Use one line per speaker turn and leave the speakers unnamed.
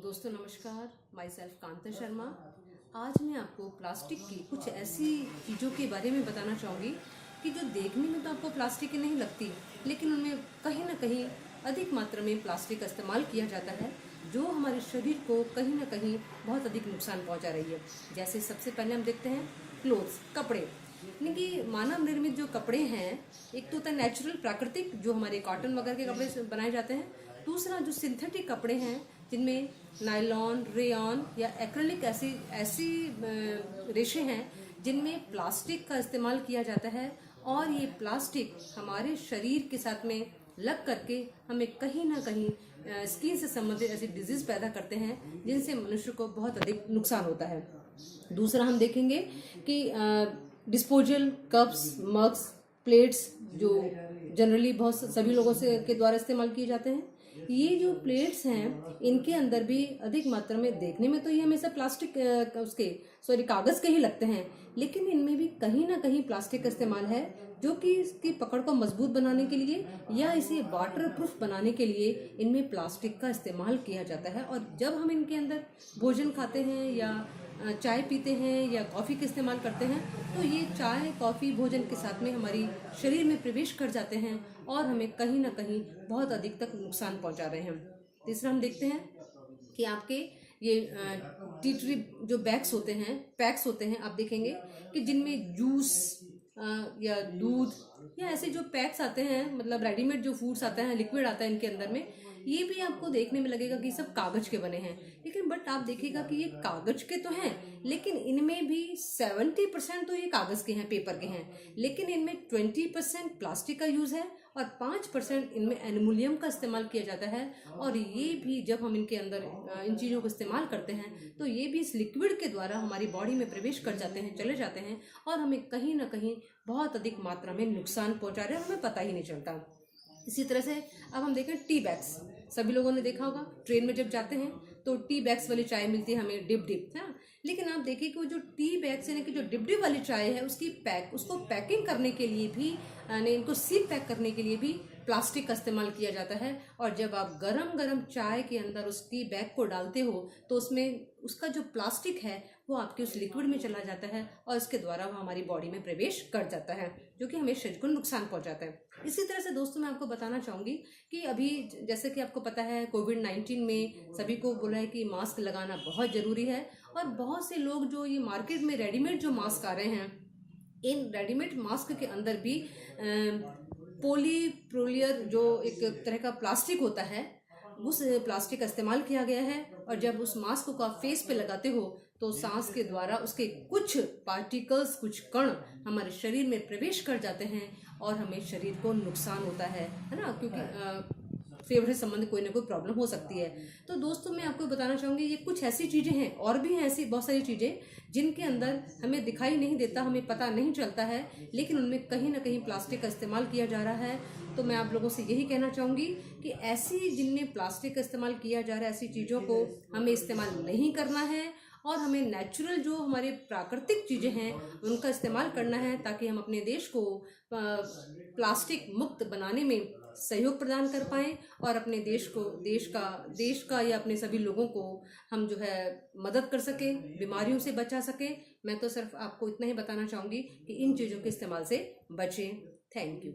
दोस्तों नमस्कार, my self Kanta Sharma. आज मैं आपको प्लास्टिक की कुछ ऐसी चीज़ों के बारे में बताना चाहूँगी कि जो देखने में तो आपको प्लास्टिक की नहीं लगती, लेकिन उनमें कहीं ना कहीं अधिक मात्रा में प्लास्टिक का इस्तेमाल किया जाता है, जो हमारे शरीर को कहीं ना कहीं बहुत अधिक नुकसान पहुँचा रही है। जैसे सबसे पहले हम देखते हैं क्लोथ्स, कपड़े। यानी कि मानव निर्मित जो कपड़े हैं, एक तो होता है नेचुरल प्राकृतिक, जो हमारे कॉटन वगैरह के कपड़े बनाए जाते हैं। दूसरा जो सिंथेटिक कपड़े हैं, जिनमें नायलॉन, रेयॉन या एक्रिलिक ऐसी रेशे हैं जिनमें प्लास्टिक का इस्तेमाल किया जाता है, और ये प्लास्टिक हमारे शरीर के साथ में लग करके हमें कहीं ना कहीं स्किन से संबंधित ऐसी डिजीज पैदा करते हैं जिनसे मनुष्य को बहुत अधिक नुकसान होता है। दूसरा हम देखेंगे कि डिस्पोजल कप्स, मग्स, प्लेट्स जो जनरली बहुत सभी लोगों से के द्वारा इस्तेमाल किए जाते हैं, ये जो प्लेट्स हैं इनके अंदर भी अधिक मात्रा में, देखने में तो ये हमेशा प्लास्टिक कागज़ के ही लगते हैं, लेकिन इनमें भी कहीं ना कहीं प्लास्टिक का इस्तेमाल है, जो कि इसकी पकड़ को मजबूत बनाने के लिए या इसे वाटर प्रूफ बनाने के लिए इनमें प्लास्टिक का इस्तेमाल किया जाता है। और जब हम इनके अंदर भोजन खाते हैं या चाय पीते हैं या कॉफ़ी का इस्तेमाल करते हैं, तो ये चाय, कॉफ़ी, भोजन के साथ में हमारी शरीर में प्रवेश कर जाते हैं और हमें कहीं ना कहीं बहुत अधिक तक नुकसान पहुंचा रहे हैं। तीसरा हम देखते हैं कि आपके ये टी ट्री जो बैग्स होते हैं, पैक्स होते हैं, आप देखेंगे कि जिनमें जूस या दूध या ऐसे जो पैक्स आते हैं, मतलब रेडीमेड जो फूड्स आते हैं, लिक्विड आता है इनके अंदर में, ये भी आपको देखने में लगेगा कि सब कागज के बने हैं, लेकिन बट आप देखिएगा कि ये कागज के तो हैं, लेकिन इनमें भी 70% तो ये कागज के हैं, पेपर के हैं, लेकिन इनमें 20% प्लास्टिक का यूज है और 5% इनमें एल्युमिनियम का इस्तेमाल किया जाता है। और ये भी जब हम इनके अंदर इन चीज़ों को इस्तेमाल करते हैं, तो ये भी इस लिक्विड के द्वारा हमारी बॉडी में प्रवेश कर जाते हैं, चले जाते हैं, और हमें कहीं ना कहीं बहुत अधिक मात्रा में नुकसान पहुंचा रहे हैं, हमें पता ही नहीं चलता। इसी तरह से अब हम देखें टी बैग्स, सभी लोगों ने देखा होगा, ट्रेन में जब जाते हैं तो टी बैग्स वाली चाय मिलती है हमें, डिप है। लेकिन आप देखिए कि वो जो टी बैग्स यानी कि जो डिप वाली चाय है, उसको पैकिंग करने के लिए भी, यानी इनको सील पैक करने के लिए भी प्लास्टिक का इस्तेमाल किया जाता है। और जब आप गरम गरम चाय के अंदर उस टी बैग को डालते हो, तो उसमें उसका जो प्लास्टिक है वो आपके उस लिक्विड में चला जाता है और इसके द्वारा वो हमारी बॉडी में प्रवेश कर जाता है, जो कि हमें शरीर को नुकसान पहुंचाता है। इसी तरह से दोस्तों मैं आपको बताना चाहूँगी कि अभी जैसे कि आपको पता है, कोविड-19 में सभी को बोला है कि मास्क लगाना बहुत ज़रूरी है, और बहुत से लोग जो ये मार्केट में रेडीमेड जो मास्क आ रहे हैं, इन रेडीमेड मास्क के अंदर भी पॉलीप्रोलियर जो एक तरह का प्लास्टिक होता है, उस प्लास्टिक का इस्तेमाल किया गया है। और जब उस मास्क को आप फेस पे लगाते हो, तो सांस के द्वारा उसके कुछ पार्टिकल्स, कुछ कण हमारे शरीर में प्रवेश कर जाते हैं और हमें शरीर को नुकसान होता है ना, क्योंकि फेवर से संबंधित कोई ना कोई प्रॉब्लम हो सकती है। तो दोस्तों मैं आपको बताना चाहूँगी, ये कुछ ऐसी चीज़ें हैं, और भी हैं ऐसी बहुत सारी चीज़ें जिनके अंदर हमें दिखाई नहीं देता, हमें पता नहीं चलता है, लेकिन उनमें कहीं ना कहीं प्लास्टिक का इस्तेमाल किया जा रहा है। तो मैं आप लोगों से यही कहना चाहूँगी कि ऐसी जिनमें प्लास्टिक का इस्तेमाल किया जा रहा है, ऐसी चीज़ों को हमें इस्तेमाल नहीं करना है, और हमें नेचुरल जो हमारे प्राकृतिक चीज़ें हैं उनका इस्तेमाल करना है, ताकि हम अपने देश को प्लास्टिक मुक्त बनाने में सहयोग प्रदान कर पाएँ और अपने देश का या अपने सभी लोगों को हम जो है मदद कर सकें, बीमारियों से बचा सकें। मैं तो सिर्फ आपको इतना ही बताना चाहूँगी कि इन चीज़ों के इस्तेमाल से बचें। Thank you.